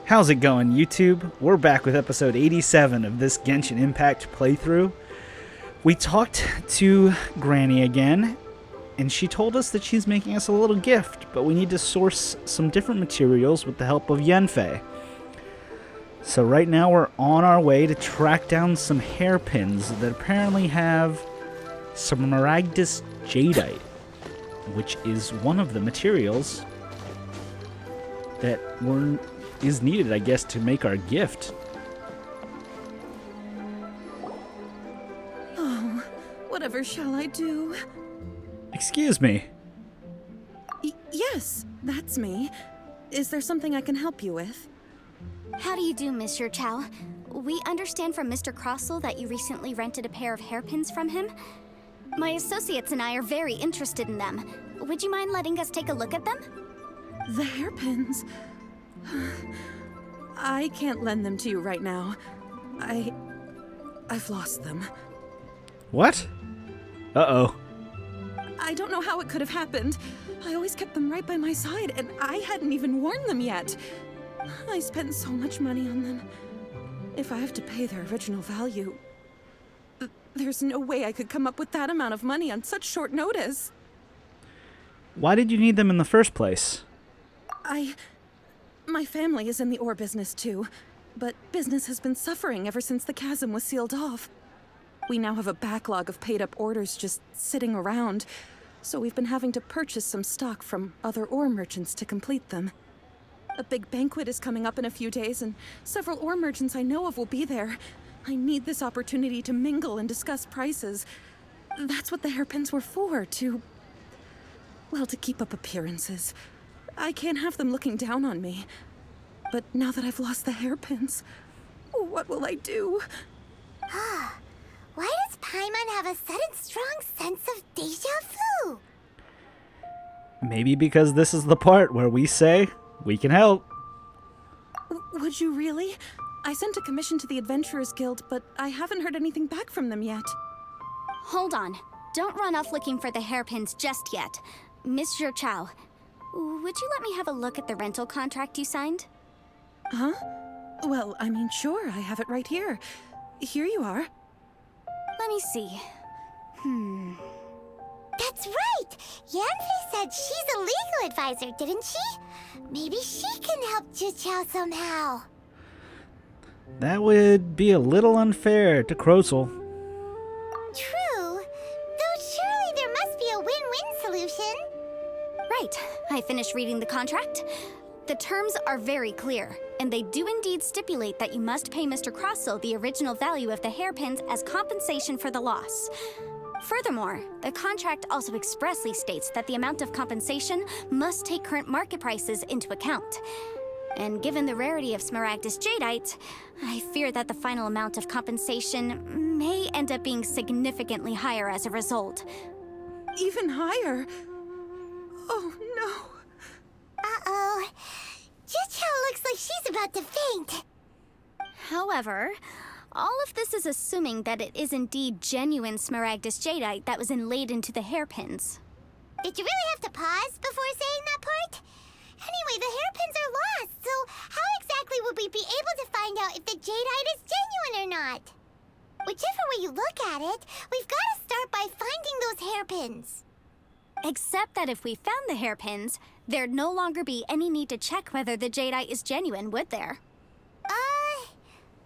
How's it going, YouTube? We're back with episode 87 of this Genshin Impact playthrough. We talked to Granny again, and she told us that she's making us a little gift, but we need to source some different materials with the help of Yanfei. So right now we're on our way to track down some hairpins that apparently have Smaragdus Jadeite, which is one of the materials that is needed, I guess, to make our gift. Oh, whatever shall I do? Excuse me. Yes, that's me. Is there something I can help you with? How do you do, Mr. Chow? We understand from Mr. Crossell that you recently rented a pair of hairpins from him. My associates and I are very interested in them. Would you mind letting us take a look at them? The hairpins? I can't lend them to you right now. I've lost them. What? Uh-oh. I don't know how it could have happened. I always kept them right by my side, and I hadn't even worn them yet. I spent so much money on them. If I have to pay their original value, there's no way I could come up with that amount of money on such short notice. Why did you need them in the first place? My family is in the ore business too, but business has been suffering ever since the chasm was sealed off. We now have a backlog of paid-up orders just sitting around, so we've been having to purchase some stock from other ore merchants to complete them. A big banquet is coming up in a few days, and several ore merchants I know of will be there. I need this opportunity to mingle and discuss prices. That's what the hairpins were for, to keep up appearances. I can't have them looking down on me. But now that I've lost the hairpins, what will I do? Why does Paimon have a sudden strong sense of déjà vu? Maybe because this is the part where we say, we can help. Would you really? I sent a commission to the Adventurers Guild, but I haven't heard anything back from them yet. Hold on. Don't run off looking for the hairpins just yet. Mr. Chow, would you let me have a look at the rental contract you signed? Huh? Well, I mean, sure, I have it right here. Here you are. Let me see. That's right! Yanfei said she's a legal advisor, didn't she? Maybe she can help Jichao somehow. That would be a little unfair to Crossell. True. Though surely there must be a win-win solution. Right. I finished reading the contract. The terms are very clear, and they do indeed stipulate that you must pay Mr. Crossell the original value of the hairpins as compensation for the loss. Furthermore, the contract also expressly states that the amount of compensation must take current market prices into account. And given the rarity of Smaragdus Jadeite, I fear that the final amount of compensation may end up being significantly higher as a result. Even higher? Oh, no. Uh-oh. Jichao looks like she's about to faint. However, all of this is assuming that it is indeed genuine Smaragdus Jadeite that was inlaid into the hairpins. Did you really have to pause before saying that part? Anyway, the hairpins are lost, so how exactly would we be able to find out if the Jadeite is genuine or not? Whichever way you look at it, we've got to start by finding those hairpins. Except that if we found the hairpins, there'd no longer be any need to check whether the Jadeite is genuine, would there?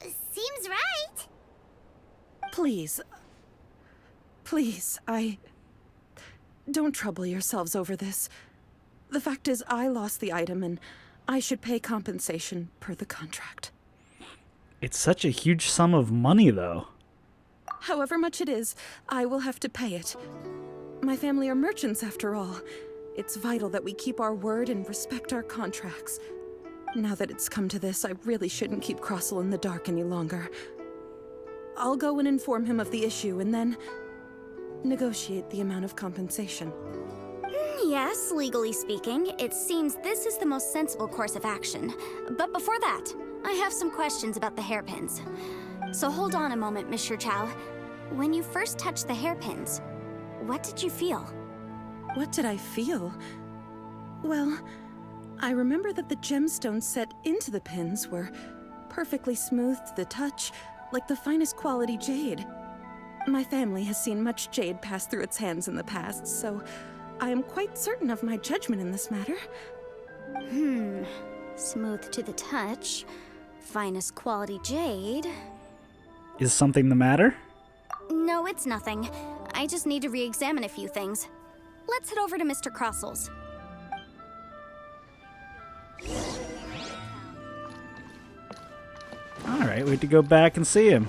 Seems right. Please, don't trouble yourselves over this. The fact is, I lost the item, and I should pay compensation per the contract. It's such a huge sum of money, though. However much it is, I will have to pay it. My family are merchants, after all. It's vital that we keep our word and respect our contracts. Now that it's come to this, I really shouldn't keep Crossell in the dark any longer. I'll go and inform him of the issue, and then negotiate the amount of compensation. Yes, legally speaking, it seems this is the most sensible course of action. But before that, I have some questions about the hairpins. So hold on a moment, Mr. Chow. When you first touched the hairpins, what did you feel? What did I feel? Well, I remember that the gemstones set into the pins were perfectly smooth to the touch, like the finest quality jade. My family has seen much jade pass through its hands in the past, so I am quite certain of my judgment in this matter. Smooth to the touch, finest quality jade. Is something the matter? No, it's nothing. I just need to re-examine a few things. Let's head over to Mr. Crossel's. Alright, we have to go back and see him.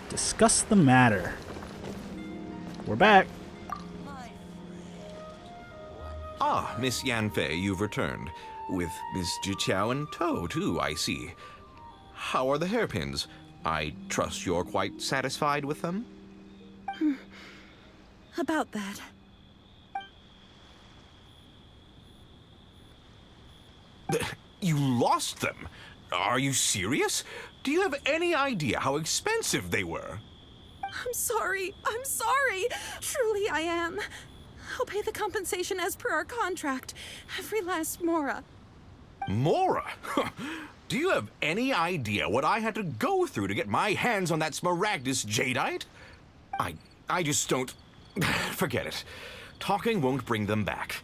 Discuss the matter. We're back. Ah, Miss Yanfei, you've returned. With Miss Jiqiao in tow, too, I see. How are the hairpins? I trust you're quite satisfied with them? About that. You lost them? Are you serious? Do you have any idea how expensive they were? I'm sorry. Truly I am. I'll pay the compensation as per our contract. Every last mora. Mora? Do you have any idea what I had to go through to get my hands on that Smaragdus Jadeite? I just don't... Forget it. Talking won't bring them back.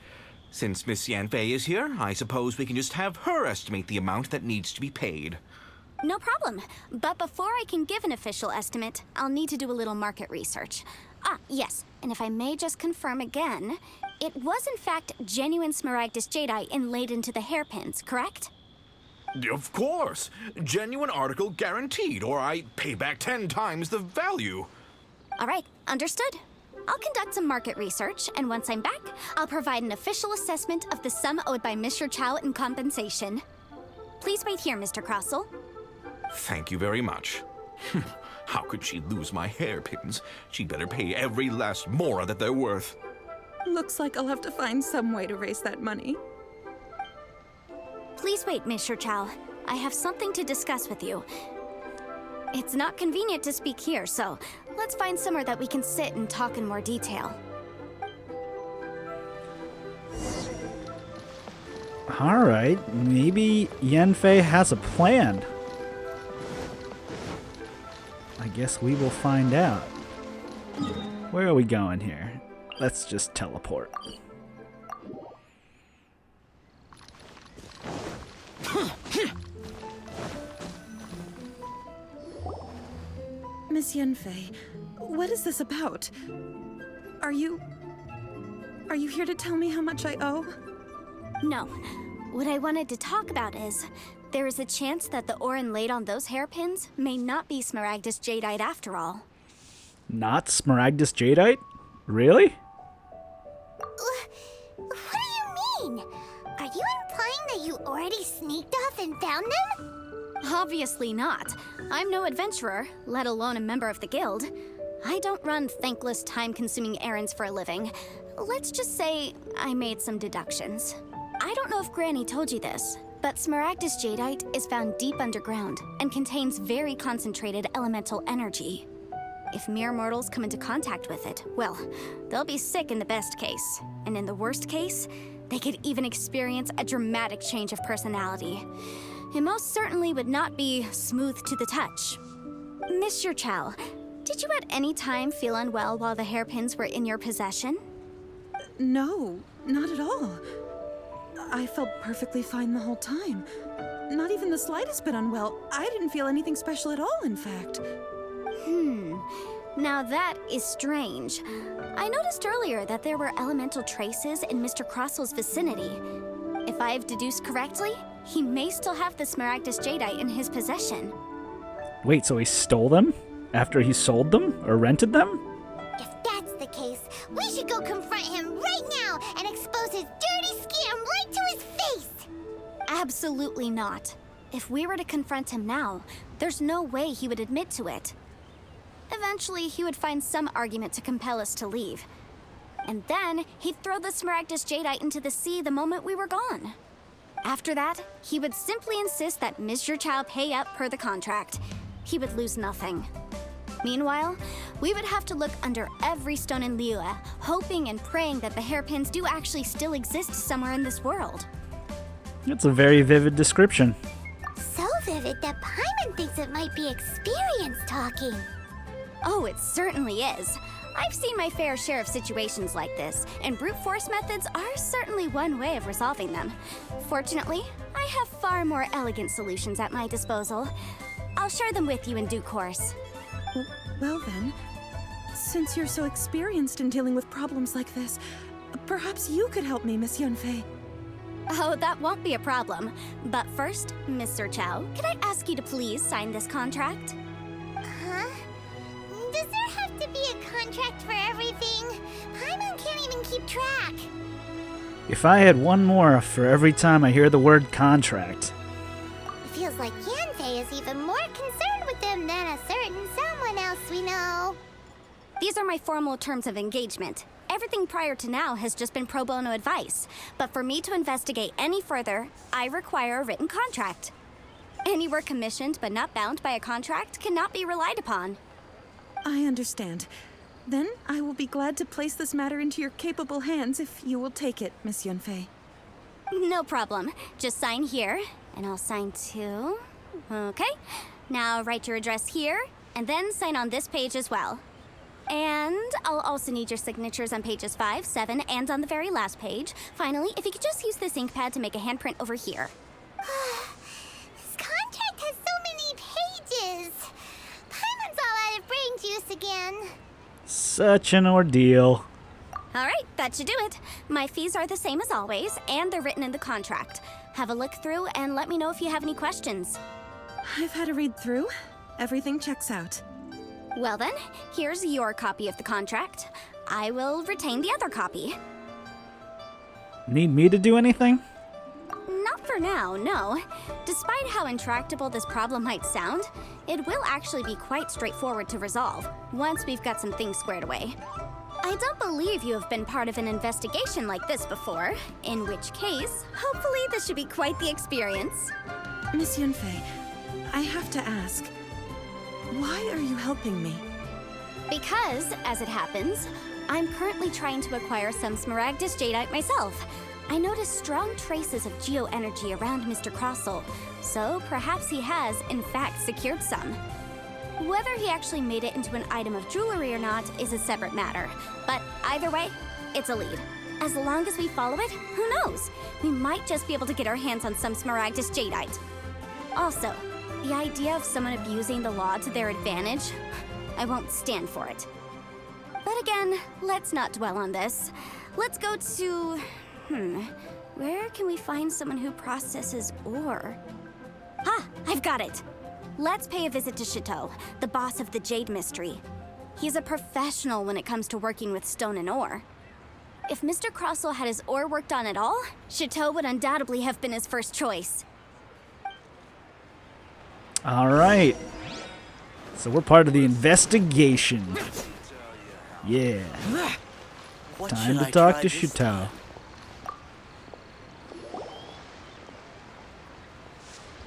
Since Miss Yanfei is here, I suppose we can just have her estimate the amount that needs to be paid. No problem. But before I can give an official estimate, I'll need to do a little market research. Ah, yes. And if I may just confirm again, it was in fact genuine Smaragdus Jadeite inlaid into the hairpins, correct? Of course. Genuine article guaranteed, or I pay back 10 times the value. All right, understood. I'll conduct some market research, and once I'm back, I'll provide an official assessment of the sum owed by Mr. Chow in compensation. Please wait here, Mr. Crossell. Thank you very much. How could she lose my hairpins? She'd better pay every last mora that they're worth. Looks like I'll have to find some way to raise that money. Please wait, Mr. Chow. I have something to discuss with you. It's not convenient to speak here, so let's find somewhere that we can sit and talk in more detail. Alright, maybe Yanfei has a plan. I guess we will find out. Where are we going here? Let's just teleport. Miss Yanfei, what is this about? Are you here to tell me how much I owe? No. What I wanted to talk about is, there is a chance that the ore inlaid on those hairpins may not be Smaragdus Jadeite after all. Not Smaragdus Jadeite? Really? What do you mean? Are you implying that you already sneaked off and found them? Obviously not. I'm no adventurer, let alone a member of the guild. I don't run thankless, time-consuming errands for a living. Let's just say I made some deductions. I don't know if Granny told you this, but Smaragdus Jadeite is found deep underground and contains very concentrated elemental energy. If mere mortals come into contact with it, well, they'll be sick in the best case. And in the worst case, they could even experience a dramatic change of personality. It most certainly would not be smooth to the touch. Mr. Chow, did you at any time feel unwell while the hairpins were in your possession? No, not at all. I felt perfectly fine the whole time. Not even the slightest bit unwell. I didn't feel anything special at all, in fact. Now that is strange. I noticed earlier that there were elemental traces in Mr. Crossel's vicinity. If I've deduced correctly, he may still have the Smaragdus Jadeite in his possession. Wait, so he stole them? After he sold them? Or rented them? If that's the case, we should go confront him right now and expose his dirty scam right to his face! Absolutely not. If we were to confront him now, there's no way he would admit to it. Eventually, he would find some argument to compel us to leave. And then, he'd throw the Smaragdus Jadeite into the sea the moment we were gone. After that, he would simply insist that Mr. Chow pay up per the contract. He would lose nothing. Meanwhile, we would have to look under every stone in Liyue, hoping and praying that the hairpins do actually still exist somewhere in this world. It's a very vivid description. So vivid that Paimon thinks it might be experience talking. Oh, it certainly is. I've seen my fair share of situations like this, and brute force methods are certainly one way of resolving them. Fortunately, I have far more elegant solutions at my disposal. I'll share them with you in due course. Well then, since you're so experienced in dealing with problems like this, perhaps you could help me, Miss Yanfei. Oh, that won't be a problem. But first, Mr. Chow, could I ask you to please sign this contract? Huh? Does there have to be a contract for everything? Paimon can't even keep track. If I had one more for every time I hear the word contract. It feels like Yanfei is even more concerned with them than a certain someone else we know. These are my formal terms of engagement. Everything prior to now has just been pro bono advice. But for me to investigate any further, I require a written contract. Any work commissioned but not bound by a contract cannot be relied upon. I understand. Then I will be glad to place this matter into your capable hands if you will take it, Miss Yanfei. No problem. Just sign here, and I'll sign too. Okay. Now write your address here, and then sign on this page as well. And I'll also need your signatures on pages 5, 7, and on the very last page. Finally, if you could just use this ink pad to make a handprint over here. This contract has so many pages. Paimon's all out of brain juice again. Such an ordeal. All right, that should do it. My fees are the same as always, and they're written in the contract. Have a look through and let me know if you have any questions. I've had a read through. Everything checks out. Well then, here's your copy of the contract. I will retain the other copy. Need me to do anything? Not for now, no. Despite how intractable this problem might sound, it will actually be quite straightforward to resolve, once we've got some things squared away. I don't believe you have been part of an investigation like this before, in which case, hopefully this should be quite the experience. Miss Yanfei, I have to ask, why are you helping me? Because, as it happens, I'm currently trying to acquire some Smaragdus Jadeite myself. I noticed strong traces of geo-energy around Mr. Crossel, so perhaps he has, in fact, secured some. Whether he actually made it into an item of jewelry or not is a separate matter, but either way, it's a lead. As long as we follow it, who knows? We might just be able to get our hands on some Smaragdus Jadeite. Also, the idea of someone abusing the law to their advantage, I won't stand for it. But again, let's not dwell on this. Let's go to... where can we find someone who processes ore? I've got it! Let's pay a visit to Shitou, the boss of the Jade Mystery. He's a professional when it comes to working with stone and ore. If Mr. Crossel had his ore worked on at all, Shitou would undoubtedly have been his first choice. All right. So we're part of the investigation. Yeah. Time to talk to Shitou.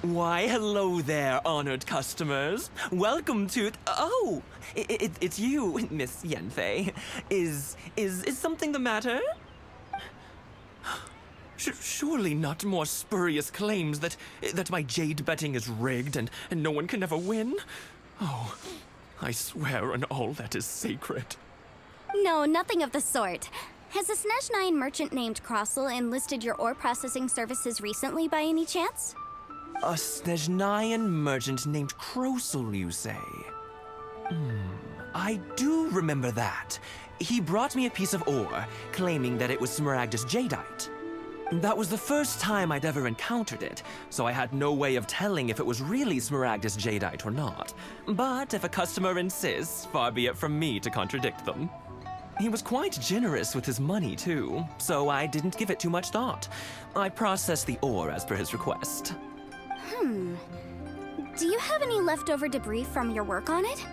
Why, hello there, honored customers. Welcome to... Oh, it's you, Miss Yanfei. Is something the matter? Surely not more spurious claims that my jade betting is rigged and no one can ever win? Oh, I swear on all that is sacred. No, nothing of the sort. Has a Snezhnyan merchant named Crossel enlisted your ore processing services recently by any chance? A Snezhnyan merchant named Crossel, you say? I do remember that. He brought me a piece of ore, claiming that it was Smaragdus Jadeite. That was the first time I'd ever encountered it, so I had no way of telling if it was really Smaragdus Jadeite or not. But if a customer insists, far be it from me to contradict them. He was quite generous with his money, too, so I didn't give it too much thought. I processed the ore as per his request. Do you have any leftover debris from your work on it?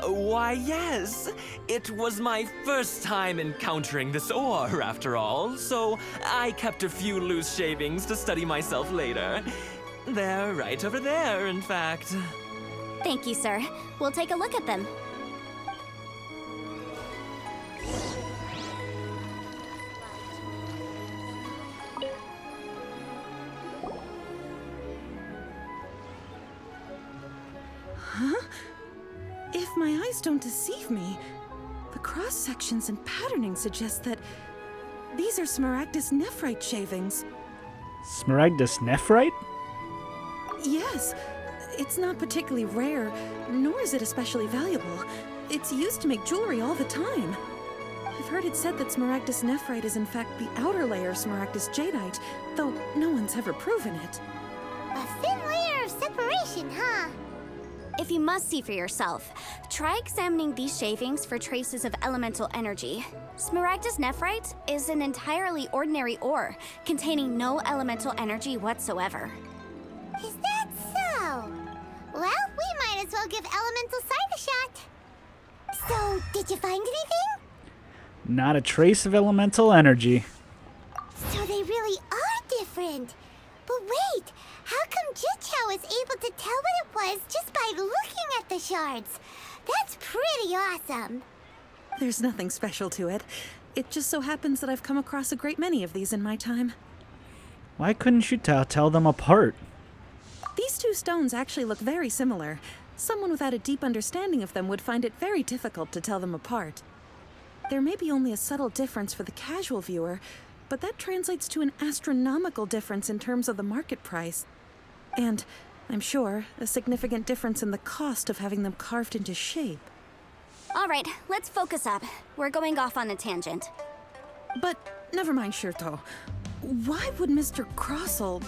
Why, yes. It was my first time encountering this ore, after all, so I kept a few loose shavings to study myself later. They're right over there, in fact. Thank you, sir. We'll take a look at them. If my eyes don't deceive me, the cross-sections and patterning suggest that these are Smaragdus nephrite shavings. Smaragdus nephrite? Yes, it's not particularly rare, nor is it especially valuable. It's used to make jewelry all the time. I've heard it said that Smaragdus nephrite is in fact the outer layer of Smaragdus Jadeite, though no one's ever proven it. A thin layer of separation, huh? If you must see for yourself, try examining these shavings for traces of elemental energy. Smaragdus nephrite is an entirely ordinary ore, containing no elemental energy whatsoever. Is that so? Well, we might as well give elemental side a shot. So, did you find anything? Not a trace of elemental energy. So they really are different. But wait, how come Jichao was able to tell what it was just by looking at the shards? That's pretty awesome. There's nothing special to it. It just so happens that I've come across a great many of these in my time. Why couldn't Shitou tell them apart? These two stones actually look very similar. Someone without a deep understanding of them would find it very difficult to tell them apart. There may be only a subtle difference for the casual viewer, but that translates to an astronomical difference in terms of the market price. And, I'm sure, a significant difference in the cost of having them carved into shape. All right, let's focus up. We're going off on a tangent. But, never mind, Shitou. Why would Mr. Crossell...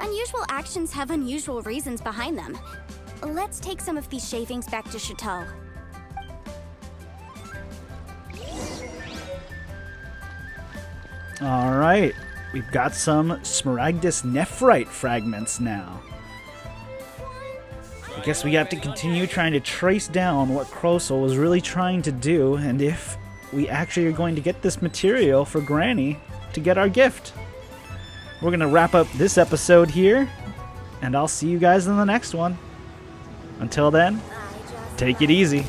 Unusual actions have unusual reasons behind them. Let's take some of these shavings back to Shitou. Alright, we've got some Smaragdus nephrite fragments now. I guess we have to continue trying to trace down what Crossell was really trying to do, and if we actually are going to get this material for Granny to get our gift. We're going to wrap up this episode here, and I'll see you guys in the next one. Until then, take it easy.